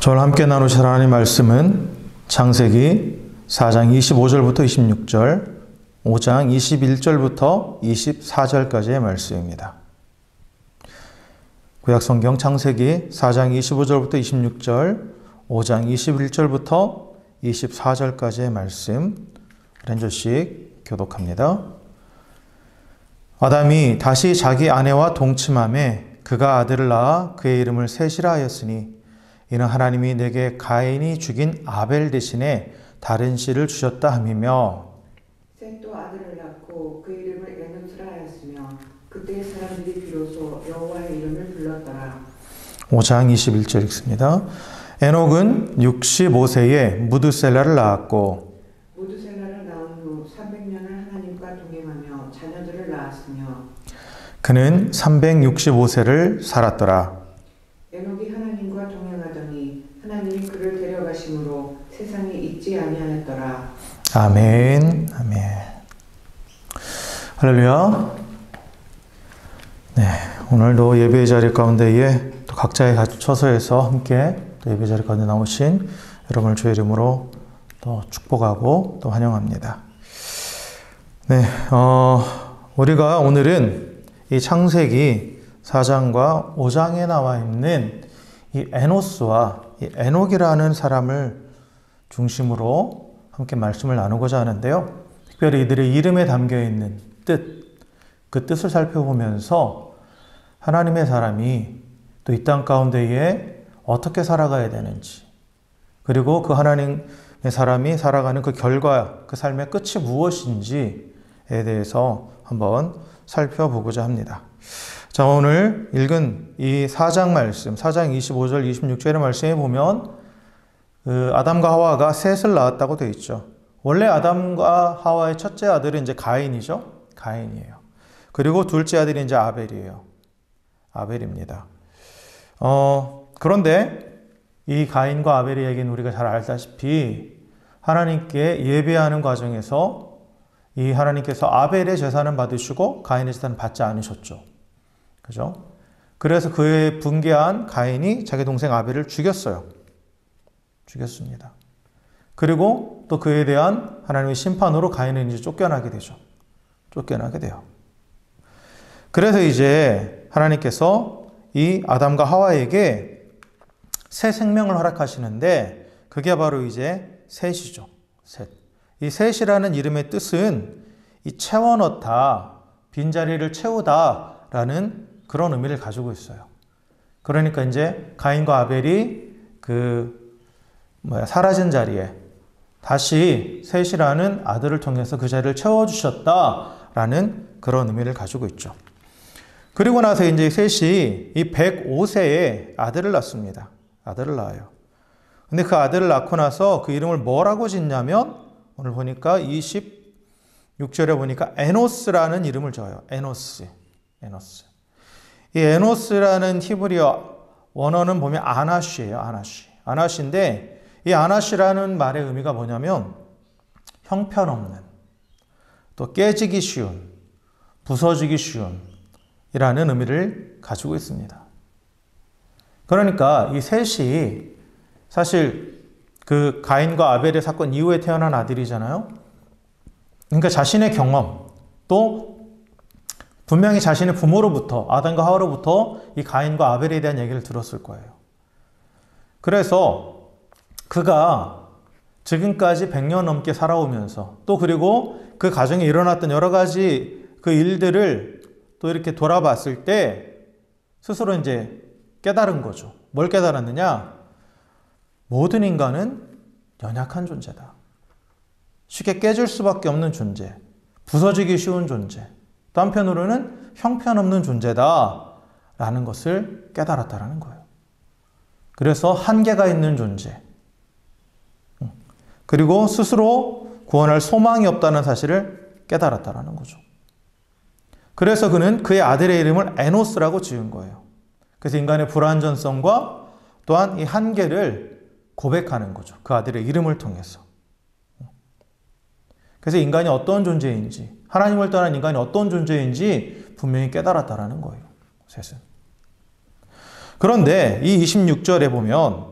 저와 함께 나누실 하나님 말씀은 창세기 4장 25절부터 26절, 5장 21절부터 24절까지의 말씀입니다. 구약성경 창세기 4장 25절부터 26절, 5장 21절부터 24절까지의 말씀 한 절씩 교독합니다. 아담이 다시 자기 아내와 동침하매 그가 아들을 낳아 그의 이름을 셋이라 하였으니 이는 하나님이 내게 가인이 죽인 아벨 대신에 다른 씨를 주셨다 함이며, 셋도 아들을 낳고 그 이름을 에노스라 하였으며 그때 사람들이 비로소 여호와의 이름을 불렀더라. 5장 21절 읽습니다. 에녹은 65세에 무드셀라를 낳았고 무드셀라를 낳은 후 300년을 하나님과 동행하며 자녀들을 낳았으며 그는 365세를 살았더라. 에녹이 하나님과 동행하더니 하나님이 그를 데려가심으로 세상에 있지 아니하였더라. 아멘. 아멘. 할렐루야. 네, 오늘도 예배의 자리 가운데에 또 각자의 처소에서 함께 또 예배 자리 가운데 나오신 여러분을 주의 이름으로 또 축복하고 또 환영합니다. 네, 우리가 오늘은 이 창세기 4장과 5장에 나와 있는 이 에노스와 이 에녹이라는 사람을 중심으로 함께 말씀을 나누고자 하는데요. 특별히 이들의 이름에 담겨 있는 뜻, 그 뜻을 살펴보면서 하나님의 사람이 또 이 땅 가운데에 어떻게 살아가야 되는지, 그리고 그 하나님의 사람이 살아가는 그 결과, 그 삶의 끝이 무엇인지에 대해서 한번 살펴보고자 합니다. 자, 오늘 읽은 이 4장 말씀, 4장 25절, 26절의 말씀에 보면 아담과 하와가 셋을 낳았다고 되어 있죠. 원래 아담과 하와의 첫째 아들은 이제 가인이죠. 가인이에요. 그리고 둘째 아들이 이제 아벨이에요. 아벨입니다. 그런데 이 가인과 아벨의 얘기는 우리가 잘 알다시피 하나님께 예배하는 과정에서 이 하나님께서 아벨의 제사는 받으시고 가인의 제사는 받지 않으셨죠. 그죠? 그래서 그의 분개한 가인이 자기 동생 아벨을 죽였어요. 죽였습니다. 그리고 또 그에 대한 하나님의 심판으로 가인은 이제 쫓겨나게 되죠. 쫓겨나게 돼요. 그래서 이제 하나님께서 이 아담과 하와에게 새 생명을 허락하시는데 그게 바로 이제 셋이죠. 셋. 이 셋이라는 이름의 뜻은 이 채워넣다, 빈자리를 채우다라는 그런 의미를 가지고 있어요. 그러니까 이제 가인과 아벨이 사라진 자리에 다시 셋이라는 아들을 통해서 그 자리를 채워주셨다라는 그런 의미를 가지고 있죠. 그리고 나서 이제 셋이 이 105세에 아들을 낳습니다. 아들을 낳아요. 근데 그 아들을 낳고 나서 그 이름을 뭐라고 짓냐면 오늘 보니까 26절에 보니까 에노스라는 이름을 줘요. 에노스. 이 에노스라는 히브리어 원어는 보면 아나쉬예요. 아나쉬인데 이 아나쉬라는 말의 의미가 뭐냐면 형편없는, 또 깨지기 쉬운, 부서지기 쉬운 이라는 의미를 가지고 있습니다. 그러니까 이 셋이 사실 그 가인과 아벨의 사건 이후에 태어난 아들이잖아요. 그러니까 자신의 경험, 또 분명히 자신의 부모로부터, 아담과 하와로부터 이 가인과 아벨에 대한 얘기를 들었을 거예요. 그래서 그가 지금까지 100년 넘게 살아오면서 또 그리고 그 가정에 일어났던 여러 가지 그 일들을 또 이렇게 돌아봤을 때 스스로 이제 깨달은 거죠. 뭘 깨달았느냐? 모든 인간은 연약한 존재다. 쉽게 깨질 수밖에 없는 존재, 부서지기 쉬운 존재, 또 한편으로는 형편없는 존재다라는 것을 깨달았다라는 거예요. 그래서 한계가 있는 존재, 그리고 스스로 구원할 소망이 없다는 사실을 깨달았다라는 거죠. 그래서 그는 그의 아들의 이름을 에노스라고 지은 거예요. 그래서 인간의 불완전성과 또한 이 한계를 고백하는 거죠. 그 아들의 이름을 통해서. 그래서 인간이 어떤 존재인지, 하나님을 떠난 인간이 어떤 존재인지 분명히 깨달았다라는 거예요. 셋은. 그런데 이 26절에 보면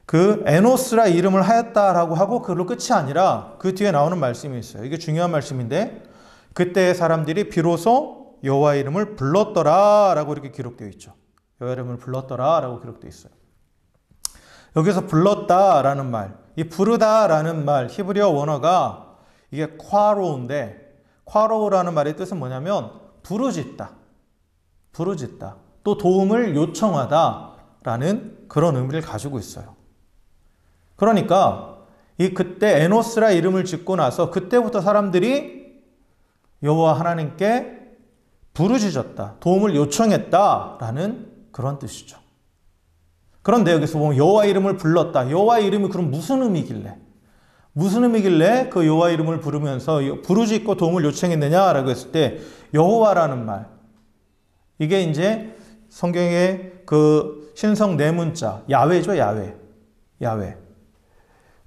그 에노스라 이름을 하였다라고 하고 그걸로 끝이 아니라 그 뒤에 나오는 말씀이 있어요. 이게 중요한 말씀인데 그때 사람들이 비로소 여호와 이름을 불렀더라라고 이렇게 기록되어 있죠. 여호와 이름을 불렀더라라고 기록되어 있어요. 여기서 불렀다라는 말, 이 부르다라는 말, 히브리어 원어가 이게 콰로우인데 콰로우라는 말의 뜻은 뭐냐면 부르짖다, 부르짖다, 또 도움을 요청하다라는 그런 의미를 가지고 있어요. 그러니까 이 그때 에노스라 이름을 짓고 나서 그때부터 사람들이 여호와 하나님께 부르짖었다, 도움을 요청했다라는 그런 뜻이죠. 그런데 여기서 보면 여호와 이름을 불렀다. 여호와 이름이 그럼 무슨 의미길래? 무슨 의미길래 그 여호와 이름을 부르면서 부르짖고 도움을 요청했느냐라고 했을 때 여호와라는 말, 이게 이제 성경의 그 신성 네 문자 야훼죠. 야훼.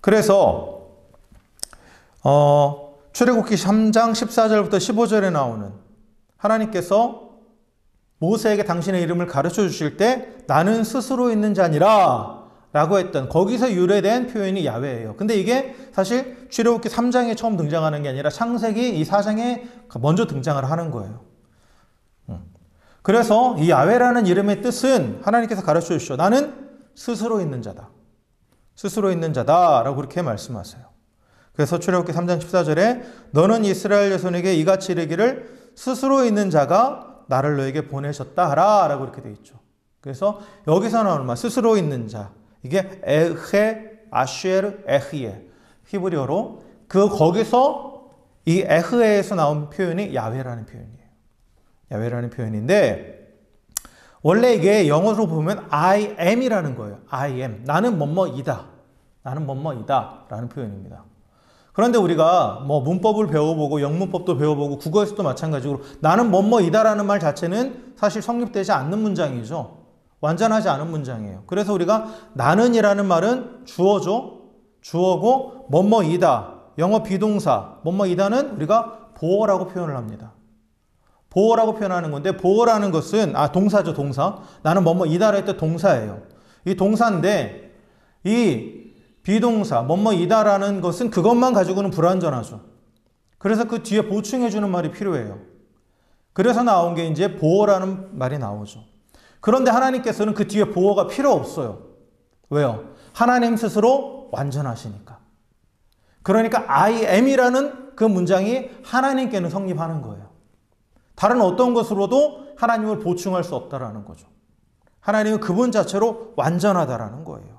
그래서 출애굽기 3장 14절부터 15절에 나오는 하나님께서 모세에게 당신의 이름을 가르쳐 주실 때 나는 스스로 있는 자니라 라고 했던 거기서 유래된 표현이 야훼예요. 근데 이게 사실 출애굽기 3장에 처음 등장하는 게 아니라 창세기 이 4장에 먼저 등장을 하는 거예요. 그래서 이 야훼라는 이름의 뜻은 하나님께서 가르쳐 주시죠. 나는 스스로 있는 자다. 스스로 있는 자다라고 그렇게 말씀하세요. 그래서 출애굽기 3장 14절에 너는 이스라엘 자손에게 이같이 이르기를 스스로 있는 자가 나를 너에게 보내셨다 하라라고 이렇게 되어 있죠. 그래서 여기서 나오는 말 스스로 있는 자, 이게 에헤 아쉐르 에히에 히브리어로 거기서 이 에흐에에서 나온 표현이 야훼라는 표현이에요. 야훼라는 표현인데 원래 이게 영어로 보면 I am이라는 거예요. I am. 나는 뭐뭐이다. 나는 뭐뭐이다 라는 표현입니다. 그런데 우리가 뭐 문법을 배워보고 영문법도 배워보고 국어에서도 마찬가지로 나는 뭐뭐이다라는 말 자체는 사실 성립되지 않는 문장이죠. 완전하지 않은 문장이에요. 그래서 우리가 나는이라는 말은 주어죠. 주어고 뭐뭐이다. 영어 비동사 뭐뭐이다는 우리가 보어라고 표현을 합니다. 보어라고 표현하는 건데 보어라는 것은 동사죠. 동사. 나는 뭐뭐이다라 할 때 동사예요. 이 동사인데 이 비동사 뭐뭐이다라는 것은 그것만 가지고는 불완전하죠. 그래서 그 뒤에 보충해주는 말이 필요해요. 그래서 나온 게 이제 보어라는 말이 나오죠. 그런데 하나님께서는 그 뒤에 보어가 필요 없어요. 왜요? 하나님 스스로 완전하시니까. 그러니까 I am이라는 그 문장이 하나님께는 성립하는 거예요. 다른 어떤 것으로도 하나님을 보충할 수 없다라는 거죠. 하나님은 그분 자체로 완전하다라는 거예요.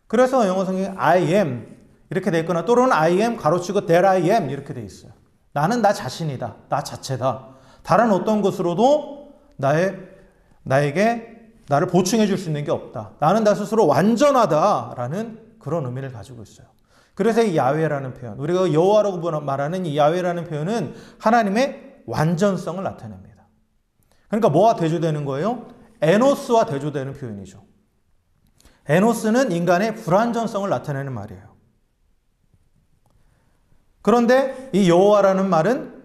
그래서 영어 성경에 I am 이렇게 돼 있거나 또는 I am 가로치고 that I am 이렇게 돼 있어요. 나는 나 자신이다. 나 자체다. 다른 어떤 것으로도 나에게 나를 보충해 줄 수 있는 게 없다. 나는 나 스스로 완전하다라는 그런 의미를 가지고 있어요. 그래서 이 야훼라는 표현, 우리가 여호와라고 말하는 이 야훼라는 표현은 하나님의 완전성을 나타냅니다. 그러니까 뭐와 대조되는 거예요? 에노스와 대조되는 표현이죠. 에노스는 인간의 불완전성을 나타내는 말이에요. 그런데 이 여호와라는 말은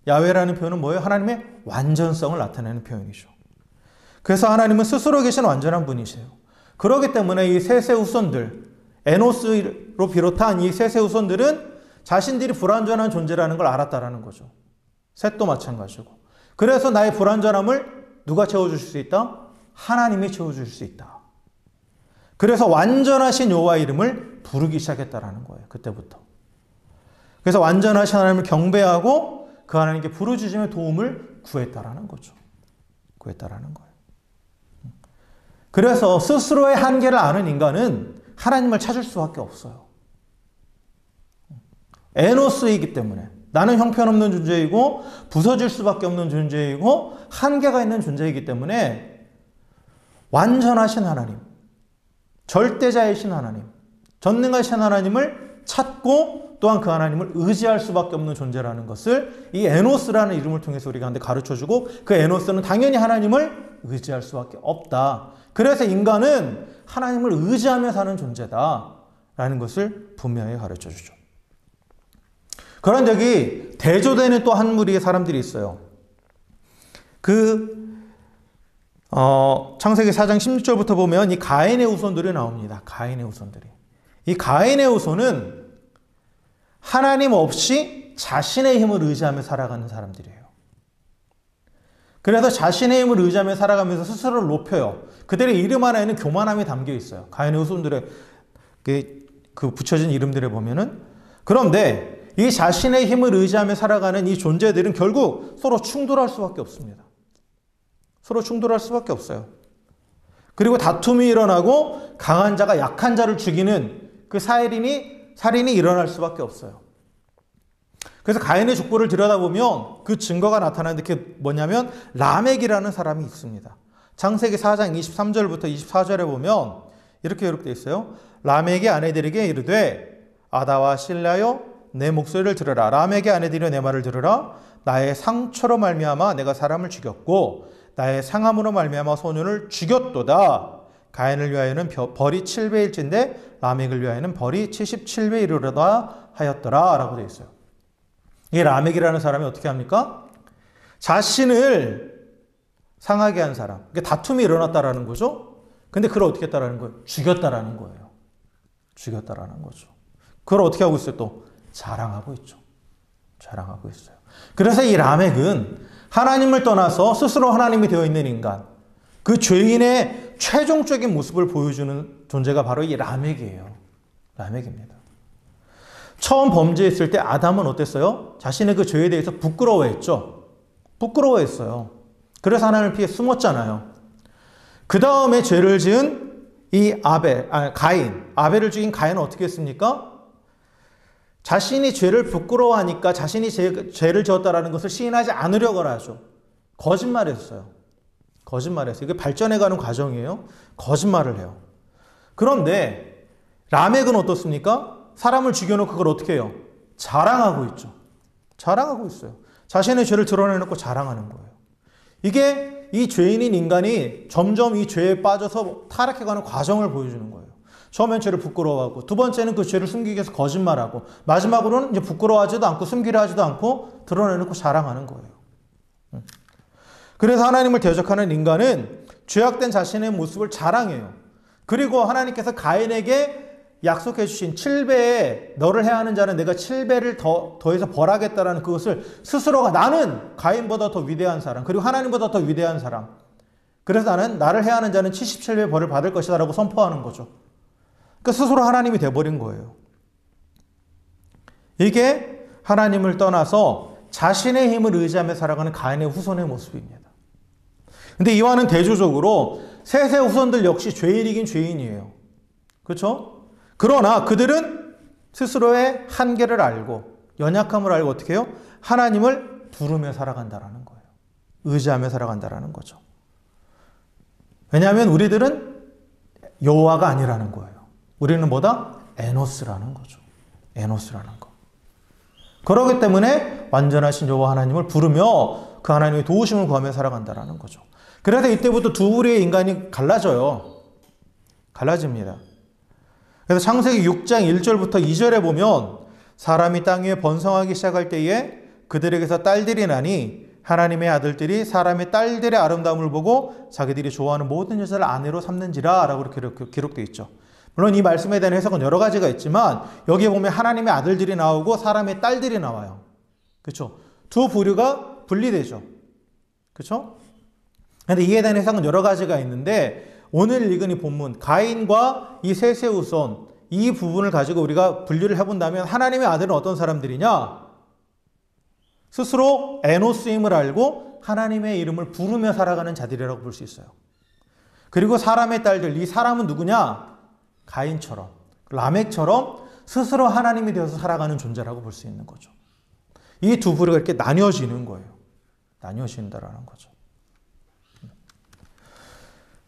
야훼라는 표현은 뭐예요? 하나님의 완전성을 나타내는 표현이죠. 그래서 하나님은 스스로 계신 완전한 분이세요. 그렇기 때문에 이 셋의 후손들, 에노스로 비롯한 이 셋의 후손들은 자신들이 불완전한 존재라는 걸 알았다라는 거죠. 셋도 마찬가지고. 그래서 나의 불완전함을 누가 채워주실 수 있다? 하나님이 채워주실 수 있다. 그래서 완전하신 여호와 이름을 부르기 시작했다라는 거예요. 그때부터. 그래서 완전하신 하나님을 경배하고 그 하나님께 부르짖으며 도움을 구했다라는 거죠. 구했다라는 거예요. 그래서 스스로의 한계를 아는 인간은 하나님을 찾을 수밖에 없어요. 에노스이기 때문에 나는 형편없는 존재이고 부서질 수밖에 없는 존재이고 한계가 있는 존재이기 때문에 완전하신 하나님, 절대자이신 하나님, 전능하신 하나님을 찾고 또한 그 하나님을 의지할 수밖에 없는 존재라는 것을 이 에노스라는 이름을 통해서 우리가 가르쳐주고 그 에노스는 당연히 하나님을 의지할 수밖에 없다. 그래서 인간은 하나님을 의지하며 사는 존재다라는 것을 분명히 가르쳐주죠. 그런데 여기 대조되는 또 한 무리의 사람들이 있어요. 그 창세기 4장 16절부터 보면 이 가인의 후손들이 나옵니다. 가인의 후손들이. 이 가인의 후손은 하나님 없이 자신의 힘을 의지하며 살아가는 사람들이에요. 그래서 자신의 힘을 의지하며 살아가면서 스스로를 높여요. 그들의 이름 하나에는 교만함이 담겨 있어요. 가인의 후손들의 그 붙여진 이름들에 보면은. 그런데 이 자신의 힘을 의지하며 살아가는 이 존재들은 결국 서로 충돌할 수밖에 없습니다. 서로 충돌할 수밖에 없어요. 그리고 다툼이 일어나고 강한 자가 약한 자를 죽이는 그 살인이 일어날 수밖에 없어요. 그래서 가인의 족보를 들여다보면 그 증거가 나타나는데 그게 뭐냐면 라멕이라는 사람이 있습니다. 창세기 4장 23절부터 24절에 보면 이렇게 기록되어 있어요. 라멕의 아내들에게 이르되 아다와 실라여 내 목소리를 들으라. 라멕의 아내들이여 내 말을 들으라. 나의 상처로 말미암아 내가 사람을 죽였고 나의 상함으로 말미암아 소년을 죽였도다. 가인을 위하여는 벌이 7배일진데 라멕을 위하여는 벌이 77배 이르러다 하였더라 라고 되어 있어요. 이 라멕이라는 사람이 어떻게 합니까? 자신을 상하게 한 사람. 다툼이 일어났다라는 거죠. 근데 그걸 어떻게 했다라는 거예요? 죽였다라는 거예요. 죽였다라는 거죠. 그걸 어떻게 하고 있어요? 또 자랑하고 있죠. 자랑하고 있어요. 그래서 이 라멕은 하나님을 떠나서 스스로 하나님이 되어 있는 인간, 그 죄인의 최종적인 모습을 보여주는 존재가 바로 이 라멕이에요. 라멕입니다. 처음 범죄했을 때 아담은 어땠어요? 자신의 그 죄에 대해서 부끄러워했죠. 부끄러워했어요. 그래서 하나님을 피해 숨었잖아요. 그 다음에 죄를 지은 이 가인, 아벨을 죽인 가인은 어떻게 했습니까? 자신이 죄를 부끄러워하니까 자신이 죄를 지었다라는 것을 시인하지 않으려고 하죠. 거짓말했어요. 거짓말했어요. 이게 발전해가는 과정이에요. 거짓말을 해요. 그런데 라멕은 어떻습니까? 사람을 죽여놓고 그걸 어떻게 해요? 자랑하고 있죠. 자랑하고 있어요. 자신의 죄를 드러내놓고 자랑하는 거예요. 이게 이 죄인인 인간이 점점 이 죄에 빠져서 타락해가는 과정을 보여주는 거예요. 처음엔 죄를 부끄러워하고, 두 번째는 그 죄를 숨기기 위해서 거짓말하고, 마지막으로는 이제 부끄러워하지도 않고 숨기려 하지도 않고 드러내놓고 자랑하는 거예요. 그래서 하나님을 대적하는 인간은 죄악된 자신의 모습을 자랑해요. 그리고 하나님께서 가인에게 약속해 주신 7배에 너를 해하는 자는 내가 7배를 더해서 벌하겠다라는 그것을 스스로가 나는 가인보다 더 위대한 사람, 그리고 하나님보다 더 위대한 사람, 그래서 나를 해하는 자는 77배 벌을 받을 것이다 라고 선포하는 거죠. 그러니까 스스로 하나님이 돼버린 거예요. 이게 하나님을 떠나서 자신의 힘을 의지하며 살아가는 가인의 후손의 모습입니다. 근데 이와는 대조적으로 셋의 후손들 역시 죄인이긴 죄인이에요. 그렇죠? 그러나 그들은 스스로의 한계를 알고 연약함을 알고 어떻게 해요? 하나님을 부르며 살아간다라는 거예요. 의지하며 살아간다라는 거죠. 왜냐하면 우리들은 여호와가 아니라는 거예요. 우리는 뭐다? 에노스라는 거죠. 에노스라는 거. 그렇기 때문에 완전하신 여호와 하나님을 부르며 그 하나님의 도우심을 구하며 살아간다라는 거죠. 그래서 이때부터 두 부류의 인간이 갈라져요. 갈라집니다. 그래서 창세기 6장 1절부터 2절에 보면 사람이 땅 위에 번성하기 시작할 때에 그들에게서 딸들이 나니 하나님의 아들들이 사람의 딸들의 아름다움을 보고 자기들이 좋아하는 모든 여자를 아내로 삼는지라 라고 기록되어 있죠. 물론 이 말씀에 대한 해석은 여러 가지가 있지만 여기에 보면 하나님의 아들들이 나오고 사람의 딸들이 나와요. 그렇죠? 두 부류가 분리되죠. 그렇죠? 그런데 이에 대한 해석은 여러 가지가 있는데 오늘 읽은 이 본문 가인과 이 셋의 후손 이 부분을 가지고 우리가 분류를 해본다면 하나님의 아들은 어떤 사람들이냐? 스스로 에노스임을 알고 하나님의 이름을 부르며 살아가는 자들이라고 볼 수 있어요. 그리고 사람의 딸들, 이 사람은 누구냐? 가인처럼 라멕처럼 스스로 하나님이 되어서 살아가는 존재라고 볼 수 있는 거죠. 이 두 부류가 이렇게 나뉘어지는 거예요. 나뉘어진다라는 거죠.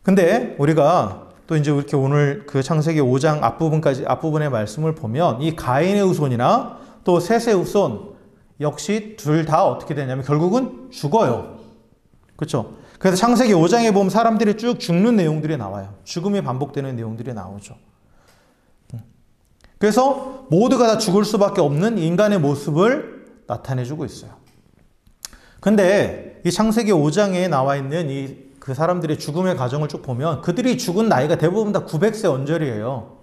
근데 우리가 또 이제 이렇게 오늘 그 창세기 5장 앞부분의 말씀을 보면 이 가인의 후손이나 또 셋의 후손 역시 둘 다 어떻게 되냐면 결국은 죽어요. 그렇죠? 그래서 창세기 5장에 보면 사람들이 쭉 죽는 내용들이 나와요. 죽음이 반복되는 내용들이 나오죠. 그래서 모두가 다 죽을 수밖에 없는 인간의 모습을 나타내주고 있어요. 근데 이 창세기 5장에 나와 있는 그 사람들의 죽음의 과정을 쭉 보면 그들이 죽은 나이가 대부분 다 900세 언저리예요.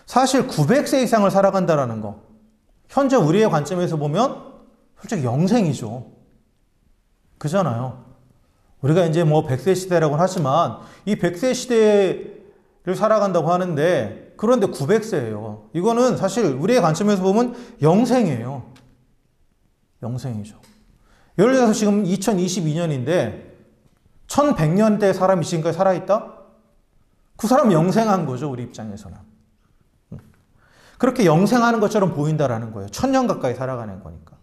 사실 900세 이상을 살아간다라는 거, 현재 우리의 관점에서 보면 솔직히 영생이죠. 그잖아요. 우리가 이제 뭐 100세 시대라고 하지만 이 100세 시대를 살아간다고 하는데 그런데 900세예요. 이거는 사실 우리의 관점에서 보면 영생이에요. 영생이죠. 예를 들어서 지금 2022년인데 1100년대 사람이 지금까지 살아있다? 그 사람 영생한 거죠. 우리 입장에서는. 그렇게 영생하는 것처럼 보인다라는 거예요. 1000년 가까이 살아가는 거니까.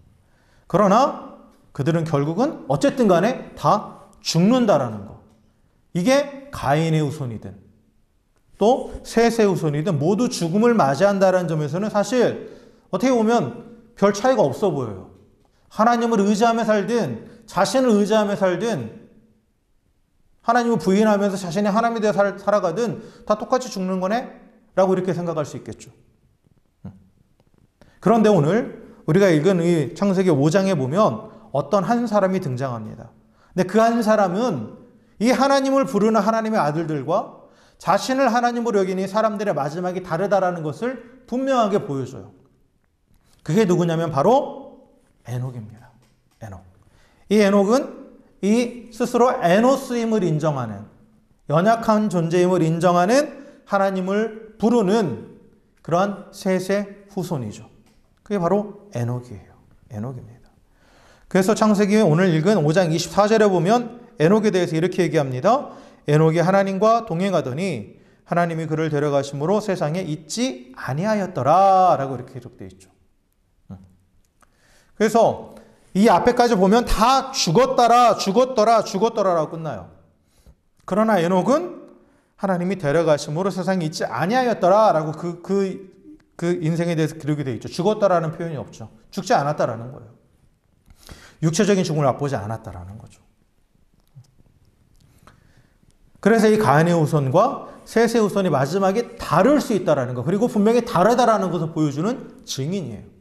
그러나 그들은 결국은 어쨌든 간에 다 죽는다라는 거. 이게 가인의 후손이든 또 셋의 후손이든 모두 죽음을 맞이한다는 점에서는 사실 어떻게 보면 별 차이가 없어 보여요. 하나님을 의지하며 살든 자신을 의지하며 살든 하나님을 부인하면서 자신이 하나님에 대해 살아가든 다 똑같이 죽는 거네? 라고 이렇게 생각할 수 있겠죠. 그런데 오늘 우리가 읽은 이 창세기 5장에 보면 어떤 한 사람이 등장합니다. 근데 그 한 사람은 이 하나님을 부르는 하나님의 아들들과 자신을 하나님으로 여기는 사람들의 마지막이 다르다라는 것을 분명하게 보여줘요. 그게 누구냐면 바로 에녹입니다. 에녹. 이 에녹은 이 스스로 에노스임을 인정하는, 연약한 존재임을 인정하는 하나님을 부르는 그러한 셋의 후손이죠. 그게 바로 에녹이에요. 에녹입니다. 그래서 창세기 오늘 읽은 5장 24절에 보면 에녹에 대해서 이렇게 얘기합니다. 에녹이 하나님과 동행하더니 하나님이 그를 데려가심으로 세상에 있지 아니하였더라 라고 이렇게 기록되어 있죠. 그래서 이 앞에까지 보면 다 죽었더라 라고 끝나요. 그러나 에녹은 하나님이 데려가심으로 세상에 있지 아니하였더라 라고 그 인생에 대해서 기록이 되어 있죠. 죽었다라는 표현이 없죠. 죽지 않았다라는 거예요. 육체적인 죽음을 맛보지 않았다라는 거죠. 그래서 이 가인의 후손과 셋의 후손이 마지막에 다를 수 있다라는 거, 그리고 분명히 다르다라는 것을 보여주는 증인이에요.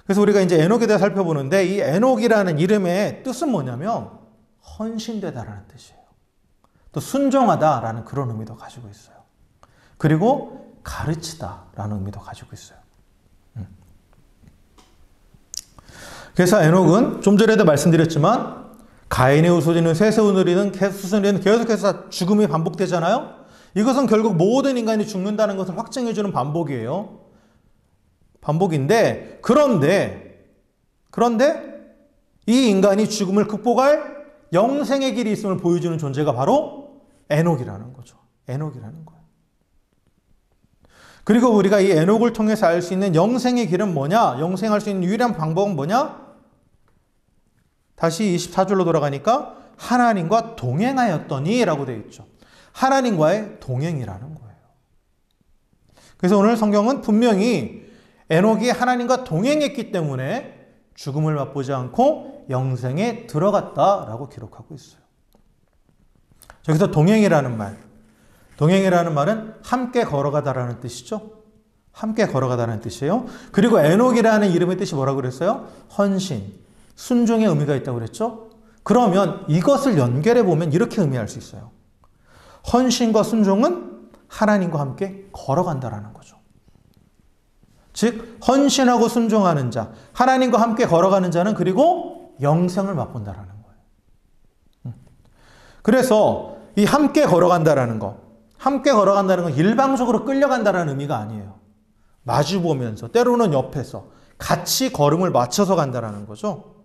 그래서 우리가 이제 에녹에 대해 살펴보는데 이 에녹이라는 이름의 뜻은 뭐냐면 헌신되다라는 뜻이에요. 또 순종하다라는 그런 의미도 가지고 있어요. 그리고 가르치다라는 의미도 가지고 있어요. 그래서 에녹은 좀 전에도 말씀드렸지만 가인의 후손이든 셋의 후손이든 계속해서 죽음이 반복되잖아요. 이것은 결국 모든 인간이 죽는다는 것을 확증해주는 반복인데 그런데 이 인간이 죽음을 극복할 영생의 길이 있음을 보여주는 존재가 바로 에녹이라는 거죠. 에녹이라는 거예요. 그리고 우리가 이 에녹을 통해서 알 수 있는 영생의 길은 뭐냐? 영생할 수 있는 유일한 방법은 뭐냐? 다시 24절로 돌아가니까 하나님과 동행하였더니 라고 되어 있죠. 하나님과의 동행이라는 거예요. 그래서 오늘 성경은 분명히 에녹이 하나님과 동행했기 때문에 죽음을 맛보지 않고 영생에 들어갔다라고 기록하고 있어요. 여기서 동행이라는 말은 함께 걸어가다라는 뜻이죠. 함께 걸어가다라는 뜻이에요. 그리고 에녹이라는 이름의 뜻이 뭐라고 그랬어요? 헌신, 순종의 의미가 있다고 그랬죠. 그러면 이것을 연결해 보면 이렇게 의미할 수 있어요. 헌신과 순종은 하나님과 함께 걸어간다라는 거죠. 즉 헌신하고 순종하는 자, 하나님과 함께 걸어가는 자는 그리고 영생을 맛본다라는 거예요. 그래서 이 함께 걸어간다라는 거, 함께 걸어간다는 건 일방적으로 끌려간다라는 의미가 아니에요. 마주보면서, 때로는 옆에서 같이 걸음을 맞춰서 간다라는 거죠.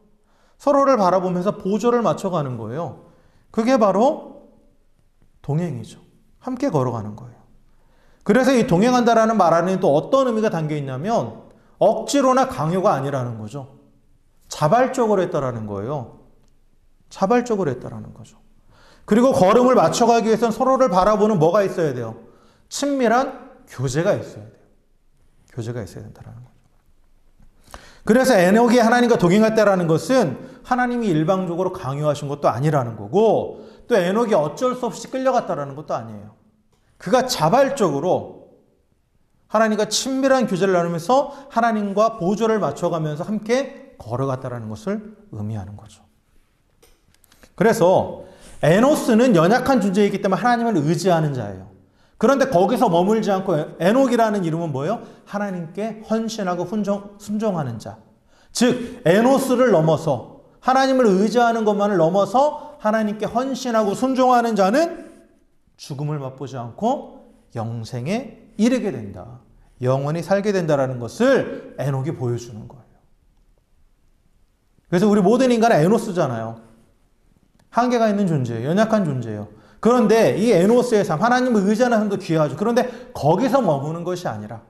서로를 바라보면서 보조를 맞춰가는 거예요. 그게 바로 동행이죠. 함께 걸어가는 거예요. 그래서 이 동행한다라는 말 안에는 또 어떤 의미가 담겨 있냐면 억지로나 강요가 아니라는 거죠. 자발적으로 했다라는 거예요. 자발적으로 했다라는 거죠. 그리고 걸음을 맞춰가기 위해서는 서로를 바라보는 뭐가 있어야 돼요? 친밀한 교제가 있어야 돼요. 교제가 있어야 된다는 거죠. 그래서 에녹이 하나님과 동행할 때라는 것은 하나님이 일방적으로 강요하신 것도 아니라는 거고 또 에녹이 어쩔 수 없이 끌려갔다라는 것도 아니에요. 그가 자발적으로 하나님과 친밀한 교제를 나누면서 하나님과 보조를 맞춰가면서 함께 걸어갔다라는 것을 의미하는 거죠. 그래서 에노스는 연약한 존재이기 때문에 하나님을 의지하는 자예요. 그런데 거기서 머물지 않고 에녹이라는 이름은 뭐예요? 하나님께 헌신하고 순종하는 자. 즉 에노스를 넘어서 하나님을 의지하는 것만을 넘어서 하나님께 헌신하고 순종하는 자는 죽음을 맛보지 않고 영생에 이르게 된다. 영원히 살게 된다라는 것을 에녹이 보여주는 거예요. 그래서 우리 모든 인간은 에노스잖아요. 한계가 있는 존재예요. 연약한 존재예요. 그런데 이 에노스의 삶, 하나님을 의지하는 삶도 귀하죠. 그런데 거기서 머무는 것이 아니라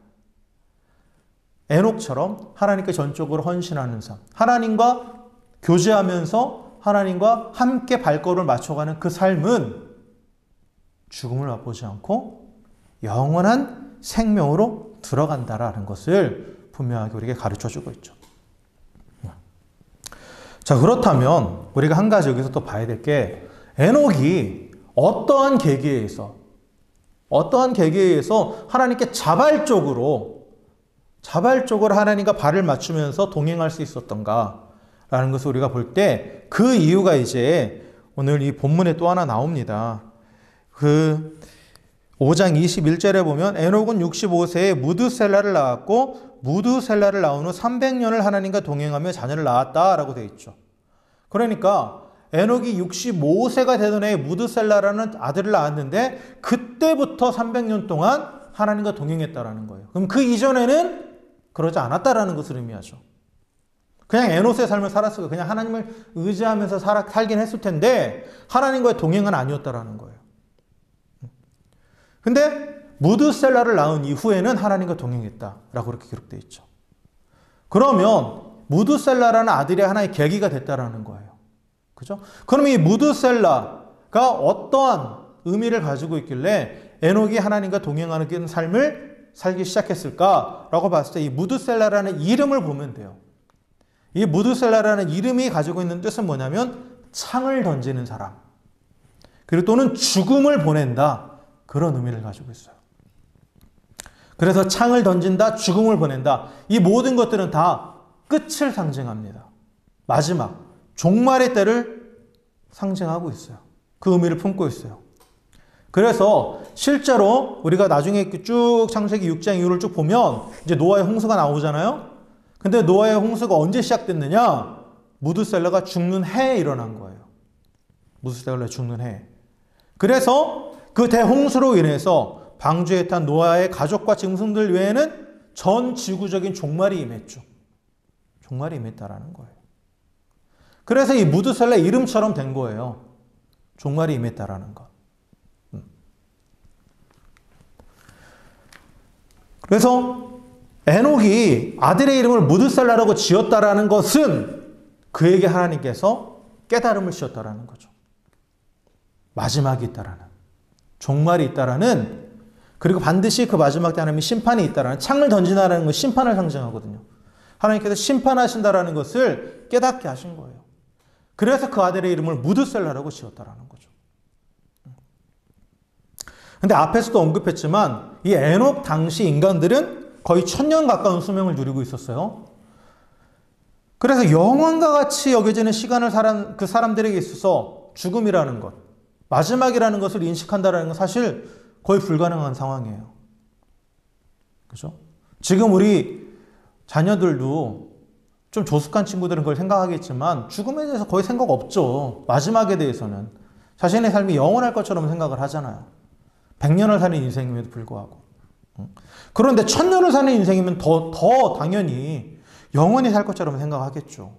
에녹처럼 하나님께 전적으로 헌신하는 삶, 하나님과 교제하면서 하나님과 함께 발걸음을 맞춰가는 그 삶은 죽음을 맛보지 않고 영원한 생명으로 들어간다라는 것을 분명하게 우리에게 가르쳐주고 있죠. 자, 그렇다면 우리가 한 가지 여기서 또 봐야 될 게 에녹이 어떠한 계기에 의해서 하나님께 자발적으로 하나님과 발을 맞추면서 동행할 수 있었던가라는 것을 우리가 볼 때 그 이유가 이제 오늘 이 본문에 또 하나 나옵니다. 그 5장 21절에 보면 에녹은 65세에 무드셀라를 낳았고 무드셀라를 낳은 후 300년을 하나님과 동행하며 자녀를 낳았다라고 되어 있죠. 그러니까 에녹이 65세가 되던 해에 무드셀라라는 아들을 낳았는데 그때부터 300년 동안 하나님과 동행했다라는 거예요. 그럼 그 이전에는 그러지 않았다라는 것을 의미하죠. 그냥 에노스의 삶을 살았어요. 그냥 하나님을 의지하면서 살긴 했을 텐데 하나님과의 동행은 아니었다라는 거예요. 근데 무드셀라를 낳은 이후에는 하나님과 동행했다라고 그렇게 기록되어 있죠. 그러면 무드셀라라는 아들이 하나의 계기가 됐다라는 거예요. 그죠? 그럼 이 무드셀라가 어떠한 의미를 가지고 있길래 에녹이 하나님과 동행하는 삶을 살기 시작했을까라고 봤을 때 이 무드셀라라는 이름을 보면 돼요. 이 무드셀라라는 이름이 가지고 있는 뜻은 뭐냐면 창을 던지는 사람, 그리고 또는 죽음을 보낸다, 그런 의미를 가지고 있어요. 그래서 창을 던진다, 죽음을 보낸다, 이 모든 것들은 다 끝을 상징합니다. 마지막, 종말의 때를 상징하고 있어요. 그 의미를 품고 있어요. 그래서 실제로 우리가 나중에 쭉 창세기 6장 이후를 쭉 보면 이제 노아의 홍수가 나오잖아요. 근데 노아의 홍수가 언제 시작됐느냐? 무드셀라가 죽는 해에 일어난 거예요. 무드셀라가 죽는 해에. 그래서 그 대홍수로 인해서 방주에 탄 노아의 가족과 짐승들 외에는 전 지구적인 종말이 임했죠. 종말이 임했다라는 거예요. 그래서 이 무드셀라 이름처럼 된 거예요. 종말이 임했다라는 것. 그래서 에녹이 아들의 이름을 무드셀라라고 지었다라는 것은 그에게 하나님께서 깨달음을 주셨다라는 거죠. 마지막이 있다라는, 종말이 있다라는, 그리고 반드시 그 마지막 때 하나님이 심판이 있다라는, 창을 던진다라는 건 심판을 상징하거든요. 하나님께서 심판하신다라는 것을 깨닫게 하신 거예요. 그래서 그 아들의 이름을 무드셀라라고 지었다라는 거죠. 근데 앞에서도 언급했지만 이 에녹 당시 인간들은 거의 1000년 가까운 수명을 누리고 있었어요. 그래서 영원과 같이 여겨지는 시간을 살아온 그 사람들에게 있어서 죽음이라는 것, 마지막이라는 것을 인식한다는 건 사실 거의 불가능한 상황이에요. 그죠? 지금 우리 자녀들도 좀 조숙한 친구들은 그걸 생각하겠지만 죽음에 대해서 거의 생각 없죠. 마지막에 대해서는. 자신의 삶이 영원할 것처럼 생각을 하잖아요. 100년을 사는 인생임에도 불구하고. 그런데 1000년을 사는 인생이면 더 당연히 영원히 살 것처럼 생각하겠죠.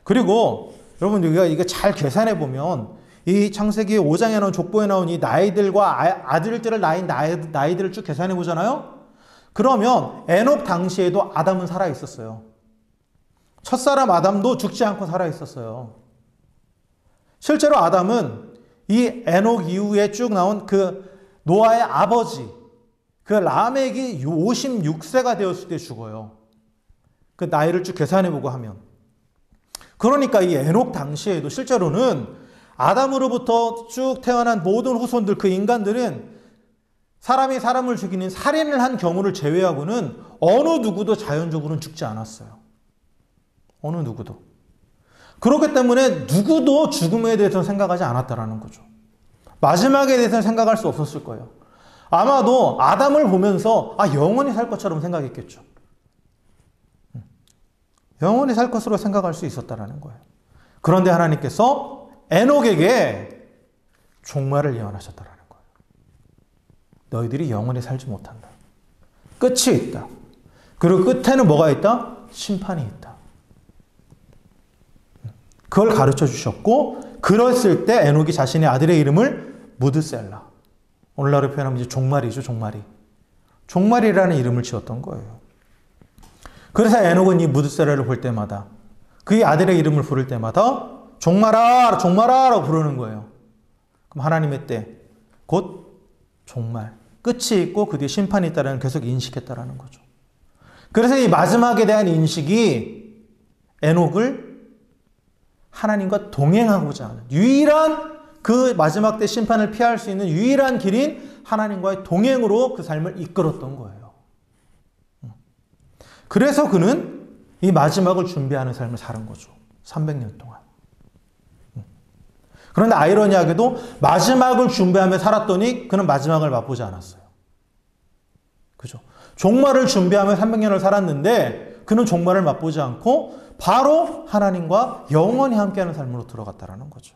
그리고 여러분 우리가 이거 잘 계산해 보면 이 창세기 5장에 나온 족보에 나온 이 나이들과 아들들을 낳은 나이들을 쭉 계산해 보잖아요. 그러면 에녹 당시에도 아담은 살아 있었어요. 첫사람 아담도 죽지 않고 살아 있었어요. 실제로 아담은 이 에녹 이후에 쭉 나온 그 노아의 아버지, 그 라멕이 56세가 되었을 때 죽어요. 그 나이를 쭉 계산해보고 하면. 그러니까 이 에녹 당시에도 실제로는 아담으로부터 쭉 태어난 모든 후손들, 그 인간들은 사람이 사람을 죽이는 살인을 한 경우를 제외하고는 어느 누구도 자연적으로는 죽지 않았어요. 어느 누구도. 그렇기 때문에 누구도 죽음에 대해서 생각하지 않았다라는 거죠. 마지막에 대해서는 생각할 수 없었을 거예요. 아마도 아담을 보면서 영원히 살 것처럼 생각했겠죠. 영원히 살 것으로 생각할 수 있었다라는 거예요. 그런데 하나님께서 에녹에게 종말을 예언하셨다라는 거예요. 너희들이 영원히 살지 못한다. 끝이 있다. 그리고 끝에는 뭐가 있다? 심판이 있다. 그걸 가르쳐 주셨고, 그랬을 때 에녹이 자신의 아들의 이름을 무드셀라, 오늘날로 표현하면 이제 종말이죠, 종말이. 종말이라는 이름을 지었던 거예요. 그래서 에녹은 이 무드셀라를 볼 때마다, 그의 아들의 이름을 부를 때마다 종말아, 종말아라고 부르는 거예요. 그럼 하나님의 때, 곧 종말, 끝이 있고 그 뒤에 심판이 있다는 계속 인식했다라는 거죠. 그래서 이 마지막에 대한 인식이 에녹을 하나님과 동행하고자 하는 유일한, 그 마지막 때 심판을 피할 수 있는 유일한 길인 하나님과의 동행으로 그 삶을 이끌었던 거예요. 그래서 그는 이 마지막을 준비하는 삶을 사는 거죠. 300년 동안. 그런데 아이러니하게도 마지막을 준비하며 살았더니 그는 마지막을 맛보지 않았어요. 그죠? 종말을 준비하며 300년을 살았는데 그는 종말을 맛보지 않고 바로 하나님과 영원히 함께하는 삶으로 들어갔다라는 거죠.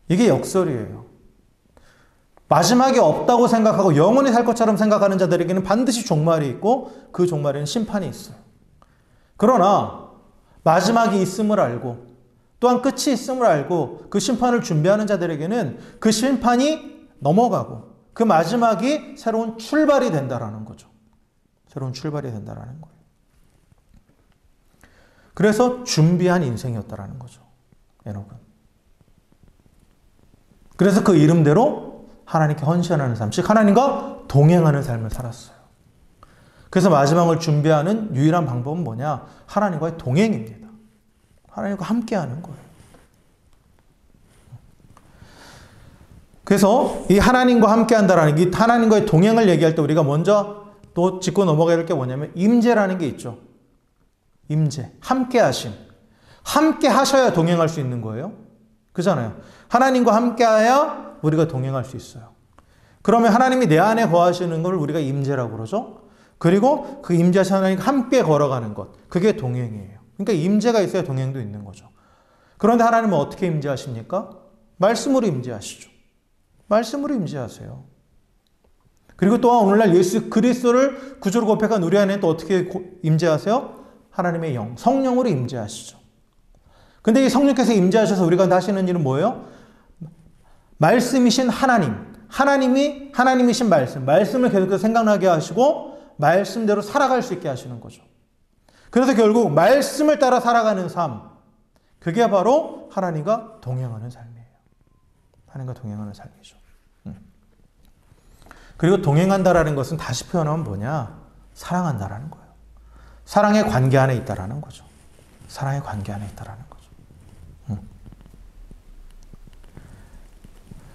이게 역설이에요. 마지막이 없다고 생각하고 영원히 살 것처럼 생각하는 자들에게는 반드시 종말이 있고 그 종말에는 심판이 있어요. 그러나 마지막이 있음을 알고 또한 끝이 있음을 알고 그 심판을 준비하는 자들에게는 그 심판이 넘어가고 그 마지막이 새로운 출발이 된다라는 거죠. 새로운 출발이 된다라는 거예요. 그래서 준비한 인생이었다라는 거죠. 에녹은. 그래서 그 이름대로 하나님께 헌신하는 삶, 즉 하나님과 동행하는 삶을 살았어요. 그래서 마지막을 준비하는 유일한 방법은 뭐냐? 하나님과의 동행입니다. 하나님과 함께하는 거예요. 그래서 이 하나님과 함께한다라는, 이 하나님과의 동행을 얘기할 때 우리가 먼저 또 짚고 넘어가야 될 게 뭐냐면 임재라는 게 있죠. 임재, 함께하심. 함께 하셔야 동행할 수 있는 거예요. 그잖아요. 하나님과 함께해야 우리가 동행할 수 있어요. 그러면 하나님이 내 안에 거하시는 걸 우리가 임재라고 그러죠. 그리고 그 임재하신 하나님과 함께 걸어가는 것, 그게 동행이에요. 그러니까 임재가 있어야 동행도 있는 거죠. 그런데 하나님은 어떻게 임재하십니까? 말씀으로 임재하시죠. 말씀으로 임재하세요. 그리고 또한 오늘날 예수 그리스도를 구주로 고백한 우리 안에 또 어떻게 임재하세요? 하나님의 영, 성령으로 임재하시죠. 근데 이 성령께서 임재하셔서 우리가 하시는 일은 뭐예요? 말씀이신 하나님, 하나님이신 말씀을 계속해서 생각나게 하시고 말씀대로 살아갈 수 있게 하시는 거죠. 그래서 결국 말씀을 따라 살아가는 삶, 그게 바로 하나님과 동행하는 삶이에요. 하나님과 동행하는 삶이죠. 그리고 동행한다라는 것은 다시 표현하면 뭐냐? 사랑한다라는 거예요. 사랑의 관계 안에 있다라는 거죠. 사랑의 관계 안에 있다라는 거죠.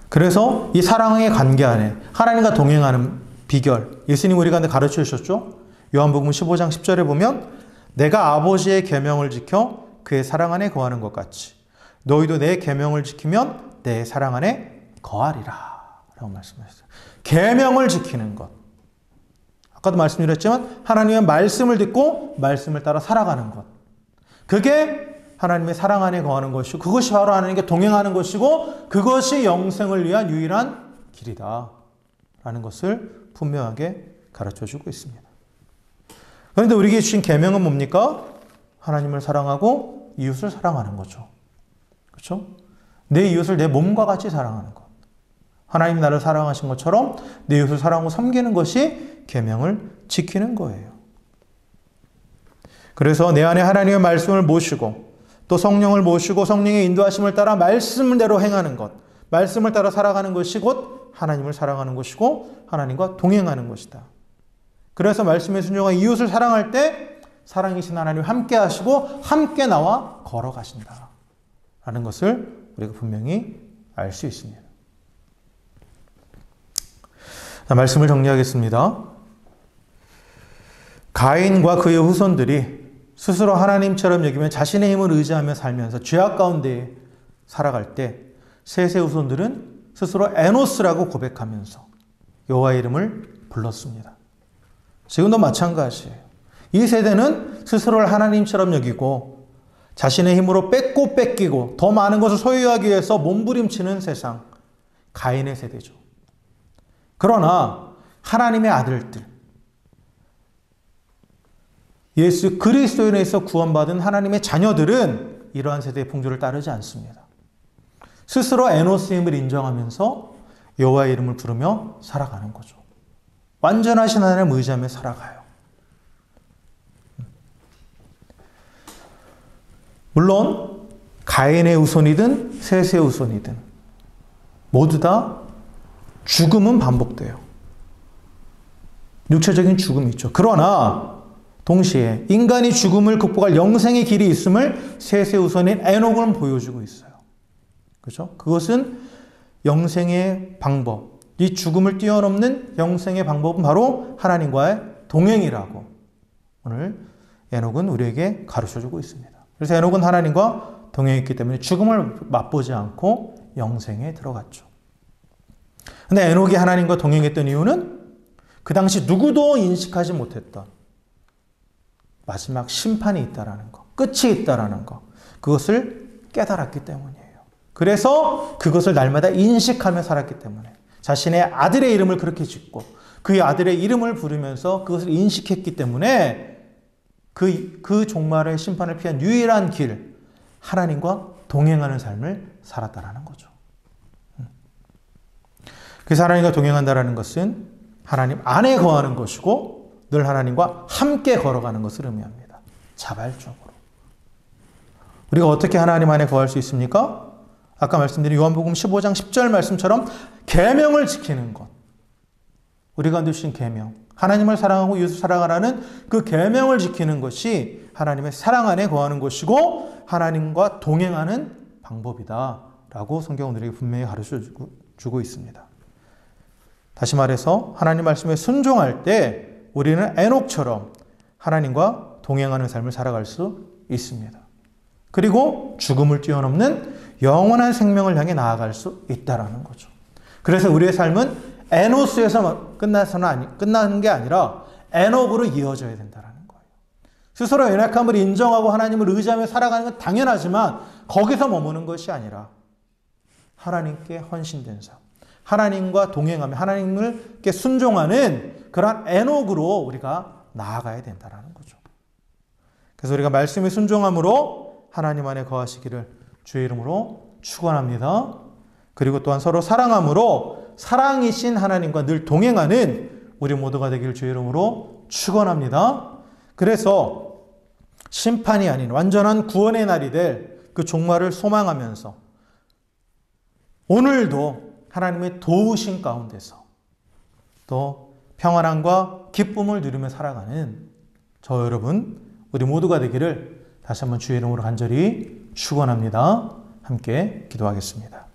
그래서 이 사랑의 관계 안에 하나님과 동행하는 비결, 예수님 우리 가운데 가르쳐 주셨죠? 요한복음 15장 10절에 보면 내가 아버지의 계명을 지켜 그의 사랑 안에 거하는 것 같이 너희도 내 계명을 지키면 내 사랑 안에 거하리라 라고 말씀하셨어요. 계명을 지키는 것. 아까도 말씀드렸지만 하나님의 말씀을 듣고 말씀을 따라 살아가는 것. 그게 하나님의 사랑 안에 거하는 것이고 그것이 바로 하나님께 동행하는 것이고 그것이 영생을 위한 유일한 길이다 라는 것을 분명하게 가르쳐주고 있습니다. 그런데 우리에게 주신 계명은 뭡니까? 하나님을 사랑하고 이웃을 사랑하는 거죠. 그렇죠? 내 이웃을 내 몸과 같이 사랑하는 것. 하나님 나를 사랑하신 것처럼 내 이웃을 사랑하고 섬기는 것이 계명을 지키는 거예요. 그래서 내 안에 하나님의 말씀을 모시고 또 성령을 모시고 성령의 인도하심을 따라 말씀대로 행하는 것, 말씀을 따라 살아가는 것이 곧 하나님을 사랑하는 것이고 하나님과 동행하는 것이다. 그래서 말씀에 순종한 이웃을 사랑할 때 사랑이신 하나님 함께 하시고 함께 나와 걸어가신다 라는 것을 우리가 분명히 알 수 있습니다. 자, 말씀을 정리하겠습니다. 가인과 그의 후손들이 스스로 하나님처럼 여기면 자신의 힘을 의지하며 살면서 죄악 가운데 살아갈 때 셋의 후손들은 스스로 에노스라고 고백하면서 여호와의 이름을 불렀습니다. 지금도 마찬가지예요. 이 세대는 스스로를 하나님처럼 여기고 자신의 힘으로 뺏고 뺏기고 더 많은 것을 소유하기 위해서 몸부림치는 세상, 가인의 세대죠. 그러나 하나님의 아들들, 예수 그리스도에 의해서 구원받은 하나님의 자녀들은 이러한 세대의 풍조를 따르지 않습니다. 스스로 에노스의 힘을 인정하면서 여호와의 이름을 부르며 살아가는 거죠. 완전하신 하나님을 의지하며 살아가요. 물론 가인의 후손이든 셋의 후손이든 모두 다 죽음은 반복돼요. 육체적인 죽음이 있죠. 그러나 동시에 인간이 죽음을 극복할 영생의 길이 있음을 셋의 후손인 에녹은 보여주고 있어요. 그렇죠? 그것은 영생의 방법, 이 죽음을 뛰어넘는 영생의 방법은 바로 하나님과의 동행이라고 오늘 에녹은 우리에게 가르쳐주고 있습니다. 그래서 에녹은 하나님과 동행했기 때문에 죽음을 맛보지 않고 영생에 들어갔죠. 근데 에녹이 하나님과 동행했던 이유는 그 당시 누구도 인식하지 못했던 마지막 심판이 있다라는 것, 끝이 있다라는 것, 그것을 깨달았기 때문이에요. 그래서 그것을 날마다 인식하며 살았기 때문에 자신의 아들의 이름을 그렇게 짓고 그 아들의 이름을 부르면서 그것을 인식했기 때문에 그 종말의 심판을 피한 유일한 길, 하나님과 동행하는 삶을 살았다라는 거죠. 그래서 하나님과 동행한다라는 것은 하나님 안에 거하는 것이고 늘 하나님과 함께 걸어가는 것을 의미합니다. 자발적으로. 우리가 어떻게 하나님 안에 거할 수 있습니까? 아까 말씀드린 요한복음 15장 10절 말씀처럼 계명을 지키는 것. 우리가 주신 계명. 하나님을 사랑하고 이웃을 사랑하라는 그 계명을 지키는 것이 하나님의 사랑 안에 거하는 것이고 하나님과 동행하는 방법이다라고 성경은 우리에게 분명히 가르쳐주고 있습니다. 다시 말해서 하나님 말씀에 순종할 때 우리는 에녹처럼 하나님과 동행하는 삶을 살아갈 수 있습니다. 그리고 죽음을 뛰어넘는 영원한 생명을 향해 나아갈 수 있다는 거죠. 그래서 우리의 삶은 에노스에서 끝나는 게 아니라 에녹으로 이어져야 된다는 거예요. 스스로 연약함을 인정하고 하나님을 의지하며 살아가는 건 당연하지만 거기서 머무는 것이 아니라 하나님께 헌신된 삶, 하나님과 동행하며 하나님께 순종하는 그러한 에녹으로 우리가 나아가야 된다는 거죠. 그래서 우리가 말씀에 순종함으로 하나님 안에 거하시기를 주의 이름으로 축원합니다. 그리고 또한 서로 사랑함으로 사랑이신 하나님과 늘 동행하는 우리 모두가 되기를 주의 이름으로 축원합니다. 그래서 심판이 아닌 완전한 구원의 날이 될 그 종말을 소망하면서 오늘도 하나님의 도우심 가운데서 또 평안함과 기쁨을 누리며 살아가는 저 여러분 우리 모두가 되기를 다시 한번 주의 이름으로 간절히 축원합니다. 함께 기도하겠습니다.